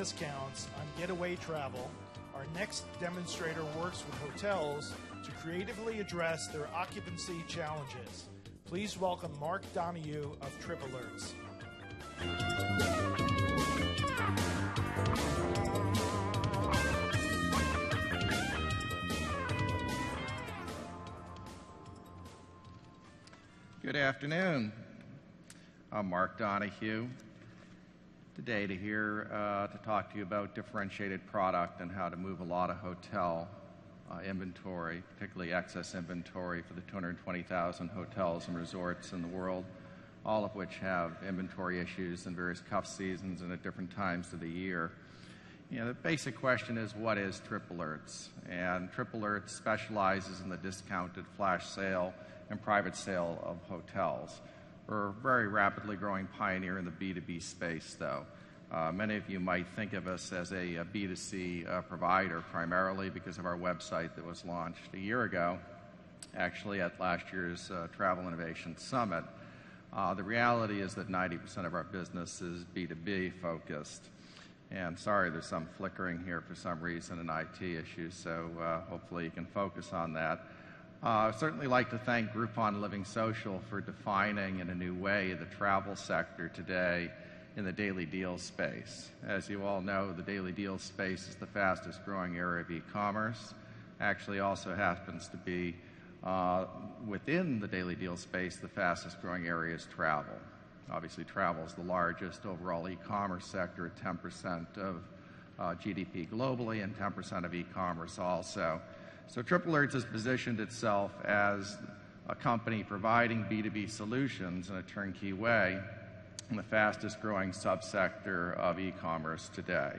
discounts on getaway travel, our next demonstrator works with hotels to creatively address their occupancy challenges. Please welcome Mark Donohue of TripAlertz. Good afternoon. I'm Mark Donohue. Today to talk to you about differentiated product and how to move a lot of hotel inventory, particularly excess inventory for the 220,000 hotels and resorts in the world, all of which have inventory issues in various cuff seasons and at different times of the year. You know, the basic question is, what is TripAlertz? And TripAlertz specializes in the discounted flash sale and private sale of hotels. We're a very rapidly growing pioneer in the B2B space, though. Many of you might think of us as a B2C provider, primarily because of our website that was launched a year ago, actually at last year's Travel Innovation Summit. The reality is that 90% of our business is B2B focused. And sorry, there's some flickering here for some reason, an IT issue, so hopefully you can focus on that. I'd certainly like to thank Groupon Living Social for defining in a new way the travel sector today in the daily deals space. As you all know, the daily deals space is the fastest growing area of e-commerce. Actually also happens to be within the daily deals space, the fastest growing area is travel. Obviously, travel is the largest overall e-commerce sector at 10% of GDP globally and 10% of e-commerce also. So TripAlertz has positioned itself as a company providing B2B solutions in a turnkey way in the fastest growing subsector of e-commerce today.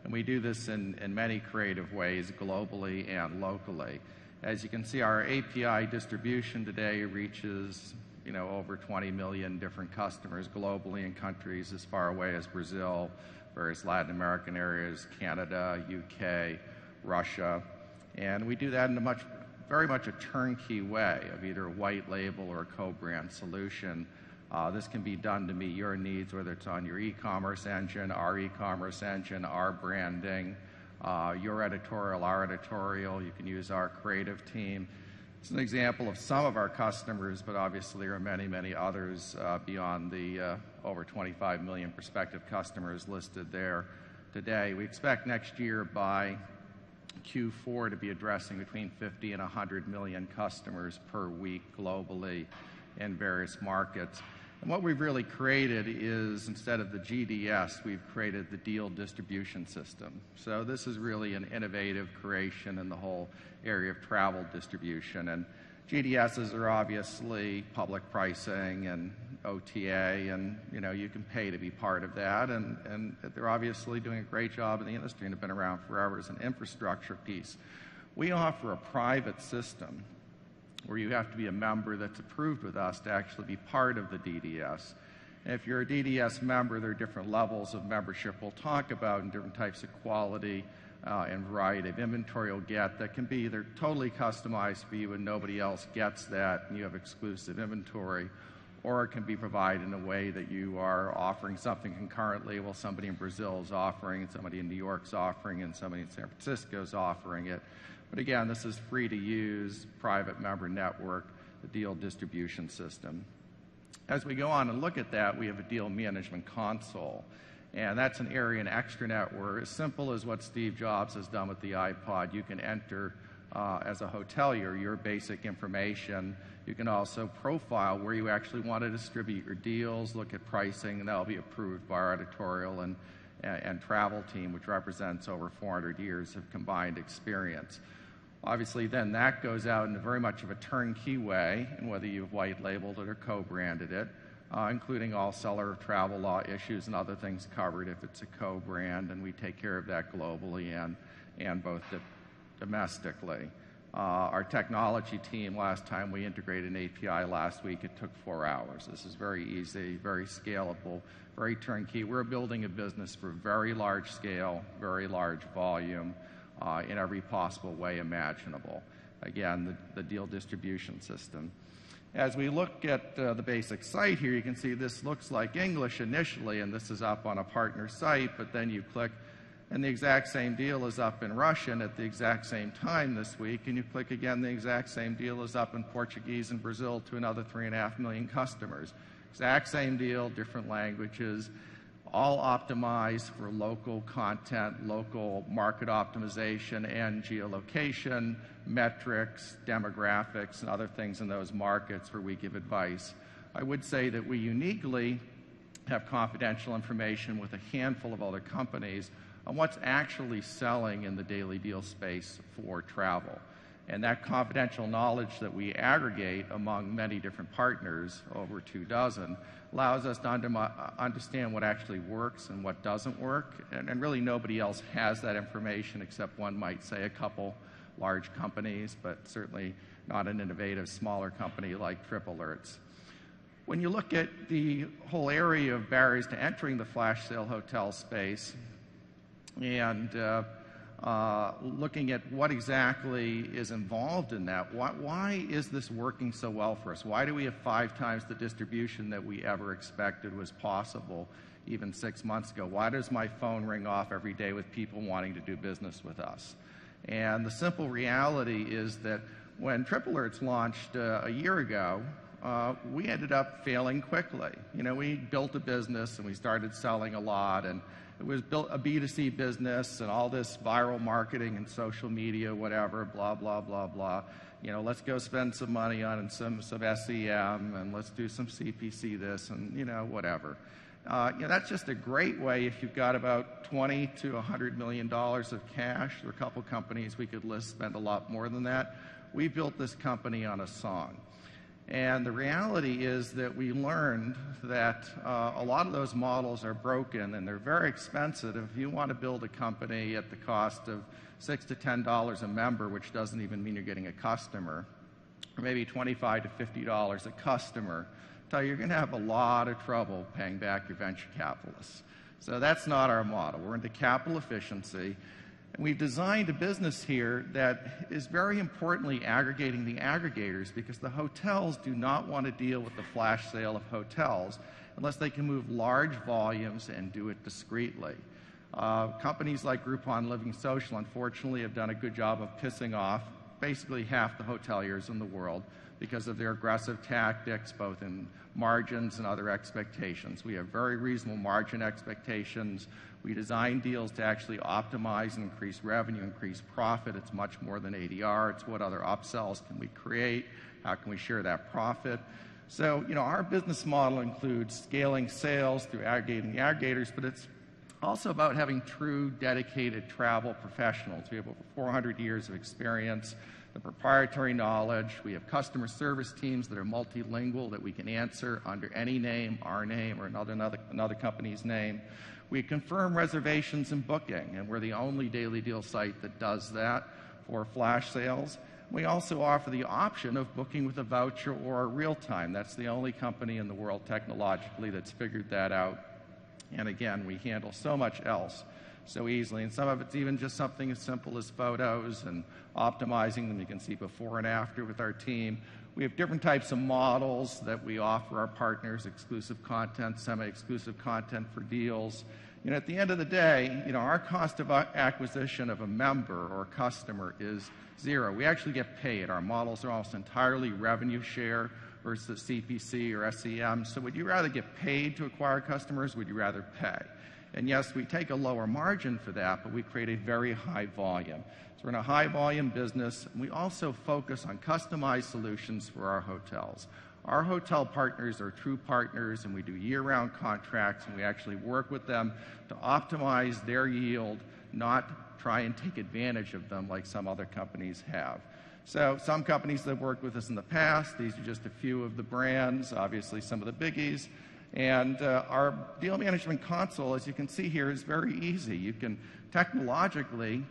And we do this in many creative ways globally and locally. As you can see, our API distribution today reaches over 20 million different customers globally in countries as far away as Brazil, various Latin American areas, Canada, UK, Russia. And we do that in very much a turnkey way of either a white label or a co-brand solution. This can be done to meet your needs, whether it's on your e-commerce engine, our branding, your editorial, our editorial. You can use our creative team. It's an example of some of our customers, but obviously there are many, many others beyond the over 25 million prospective customers listed there today. We expect next year by Q4 to be addressing between 50 and 100 million customers per week globally in various markets. And what we've really created is, instead of the GDS, we've created the deal distribution system. So this is really an innovative creation in the whole area of travel distribution. And GDSs are obviously public pricing and OTA, and you can pay to be part of that, and they're obviously doing a great job in the industry and have been around forever as an infrastructure piece. We offer a private system where you have to be a member that's approved with us to actually be part of the DDS. And if you're a DDS member, there are different levels of membership we'll talk about and different types of quality and variety of inventory you'll get that can be either totally customized for you and nobody else gets that and you have exclusive inventory, or it can be provided in a way that you are offering something concurrently while somebody in Brazil is offering, and somebody in New York's offering, and somebody in San Francisco is offering it. But again, this is free to use, private member network, the deal distribution system. As we go on and look at that, we have a deal management console. And that's an area in extranet where, as simple as what Steve Jobs has done with the iPod, you can enter as a hotelier your basic information. You can also profile where you actually want to distribute your deals, look at pricing, and that'll be approved by our editorial and travel team, which represents over 400 years of combined experience. Obviously, then that goes out in very much of a turnkey way, and whether you've white labeled it or co-branded it, including all seller of travel law issues and other things covered if it's a co-brand, and we take care of that globally and both domestically. Our technology team, last time we integrated an API last week, it took 4 hours. This is very easy, very scalable, very turnkey. We're building a business for very large scale, very large volume, in every possible way imaginable. Again, the deal distribution system. As we look at the basic site here, you can see this looks like English initially, and this is up on a partner site, but then you click and the exact same deal is up in Russian at the exact same time this week, and you click again, the exact same deal is up in Portuguese and Brazil to another 3.5 million customers. Exact same deal, different languages, all optimized for local content, local market optimization, and geolocation, metrics, demographics, and other things in those markets where we give advice. I would say that we uniquely have confidential information with a handful of other companies on what's actually selling in the daily deal space for travel. And that confidential knowledge that we aggregate among many different partners, over 24, allows us to understand what actually works and what doesn't work. And really nobody else has that information except one might say a couple large companies, but certainly not an innovative smaller company like TripAlertz. When you look at the whole area of barriers to entering the flash sale hotel space and looking at what exactly is involved in that, why is this working so well for us? Why do we have 5 times the distribution that we ever expected was possible even 6 months ago? Why does my phone ring off every day with people wanting to do business with us? And the simple reality is that when TripAlertz launched a year ago, we ended up failing quickly. You know, we built a business and we started selling a lot, and it was built a B2C business and all this viral marketing and social media, whatever, blah, blah, blah, blah. You know, let's go spend some money on some SEM and let's do some CPC this and, you know, whatever. You know, that's just a great way if you've got about $20 to $100 million of cash. There are a couple companies we could list spend a lot more than that. We built this company on a song. And the reality is that we learned that a lot of those models are broken and they're very expensive. If you want to build a company at the cost of $6 to $10 a member, which doesn't even mean you're getting a customer, or maybe $25 to $50 a customer, you're going to have a lot of trouble paying back your venture capitalists. So that's not our model. We're into capital efficiency. And we've designed a business here that is very importantly aggregating the aggregators, because the hotels do not want to deal with the flash sale of hotels unless they can move large volumes and do it discreetly. Companies like Groupon Living Social, unfortunately, have done a good job of pissing off basically half the hoteliers in the world because of their aggressive tactics, both in margins and other expectations. We have very reasonable margin expectations. We design deals to actually optimize and increase revenue, increase profit. It's much more than ADR. It's what other upsells can we create? How can we share that profit? So, you know, our business model includes scaling sales through aggregating the aggregators, but it's also about having true, dedicated travel professionals. We have over 400 years of experience, the proprietary knowledge. We have customer service teams that are multilingual that we can answer under any name, our name, or another company's name. We confirm reservations and booking, and we're the only daily deal site that does that for flash sales. We also offer the option of booking with a voucher or real time. That's the only company in the world technologically that's figured that out. And again, we handle so much else so easily. And some of it's even just something as simple as photos and optimizing them. You can see before and after with our team. We have different types of models that we offer our partners, exclusive content, semi-exclusive content for deals. You know, at the end of the day, you know, our cost of acquisition of a member or customer is zero. We actually get paid. Our models are almost entirely revenue share versus CPC or SEM. So would you rather get paid to acquire customers? Would you rather pay? And yes, we take a lower margin for that, but we create a very high volume. So we're in a high volume business. And we also focus on customized solutions for our hotels. Our hotel partners are true partners, and we do year-round contracts, and we actually work with them to optimize their yield, not try and take advantage of them like some other companies have. So some companies that have worked with us in the past, these are just a few of the brands, obviously some of the biggies. And our deal management console, as you can see here, is very easy. You can technologically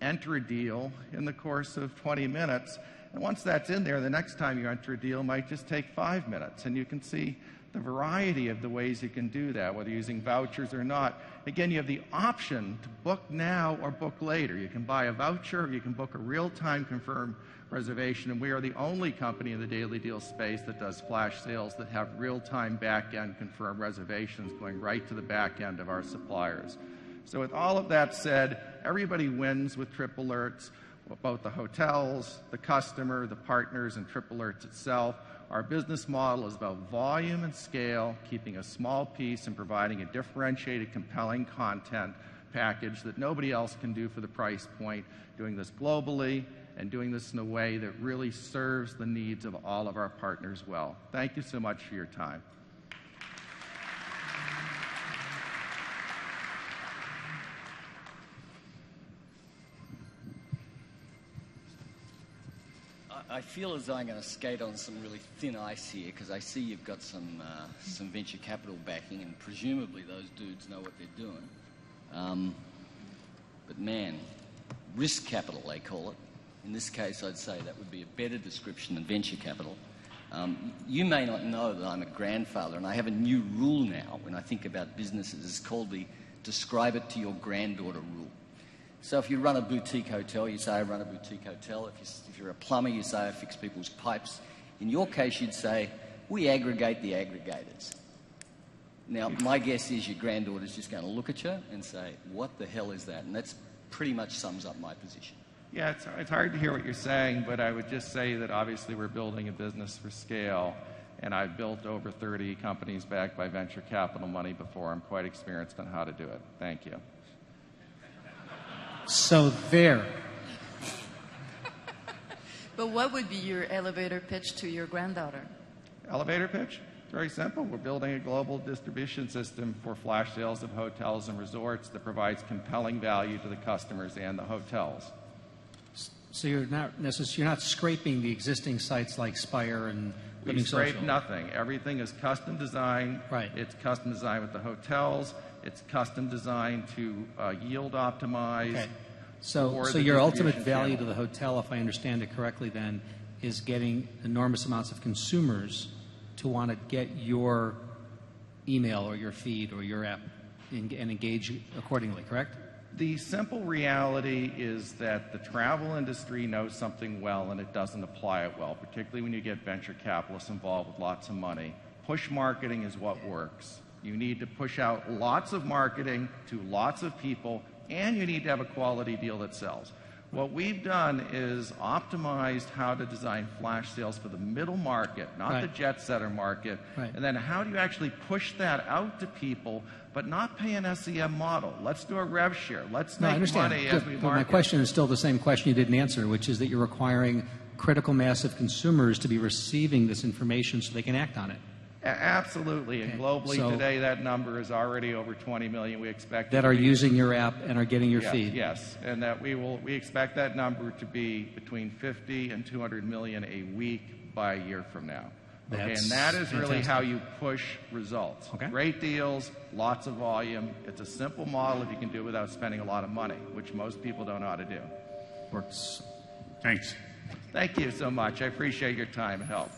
enter a deal in the course of 20 minutes. And once that's in there, the next time you enter a deal might just take 5 minutes. And you can see the variety of the ways you can do that, whether using vouchers or not. Again, you have the option to book now or book later. You can buy a voucher, or you can book a real-time confirmed reservation. And we are the only company in the daily deal space that does flash sales that have real-time back-end confirmed reservations going right to the back end of our suppliers. So with all of that said, everybody wins with TripAlertz, both the hotels, the customer, the partners, and TripAlertz itself. Our business model is about volume and scale, keeping a small piece and providing a differentiated, compelling content package that nobody else can do for the price point, doing this globally and doing this in a way that really serves the needs of all of our partners well. Thank you so much for your time. I feel as though I'm going to skate on some really thin ice here because I see you've got some venture capital backing, and presumably those dudes know what they're doing. But man, risk capital they call it. In this case, I'd say that would be a better description than venture capital. You may not know that I'm a grandfather, and I have a new rule now when I think about businesses. It's called the describe it to your granddaughter rule. So if you run a boutique hotel, you say, I run a boutique hotel. If you're a plumber, you say, I fix people's pipes. In your case, you'd say, we aggregate the aggregators. Now, my guess is your granddaughter's just going to look at you and say, what the hell is that? And that pretty much sums up my position. Yeah, it's hard to hear what you're saying, but I would just say that obviously we're building a business for scale, and I've built over 30 companies backed by venture capital money before. I'm quite experienced on how to do it. Thank you. So there. But what would be your elevator pitch to your granddaughter? Elevator pitch? Very simple. We're building a global distribution system for flash sales of hotels and resorts that provides compelling value to the customers and the hotels. So you're not scraping the existing sites like Spire and We scrape nothing. Everything is custom designed. Right. It's custom designed with the hotels. It's custom designed to yield optimize. Okay. So your ultimate value to the hotel, if I understand it correctly then, is getting enormous amounts of consumers to want to get your email or your feed or your app and engage accordingly, correct? The simple reality is that the travel industry knows something well and it doesn't apply it well, particularly when you get venture capitalists involved with lots of money. Push marketing is what works. You need to push out lots of marketing to lots of people, and you need to have a quality deal that sells. What we've done is optimized how to design flash sales for the middle market, not the jet setter market. Right. And then how do you actually push that out to people, but not pay an SEM model? Let's do a rev share. Let's make money as we market. But my question is still the same question you didn't answer, which is that you're requiring critical mass of consumers to be receiving this information so they can act on it. Absolutely, and globally today that number is already over 20 million. We expect that are using your app and are getting your feed. Yes, and that we expect that number to be between 50 and 200 million a week by a year from now. Okay, and that is really how you push results. Okay. Great deals, lots of volume. It's a simple model if you can do it without spending a lot of money, which most people don't know how to do. Works. Thanks. Thank you so much. I appreciate your time and help.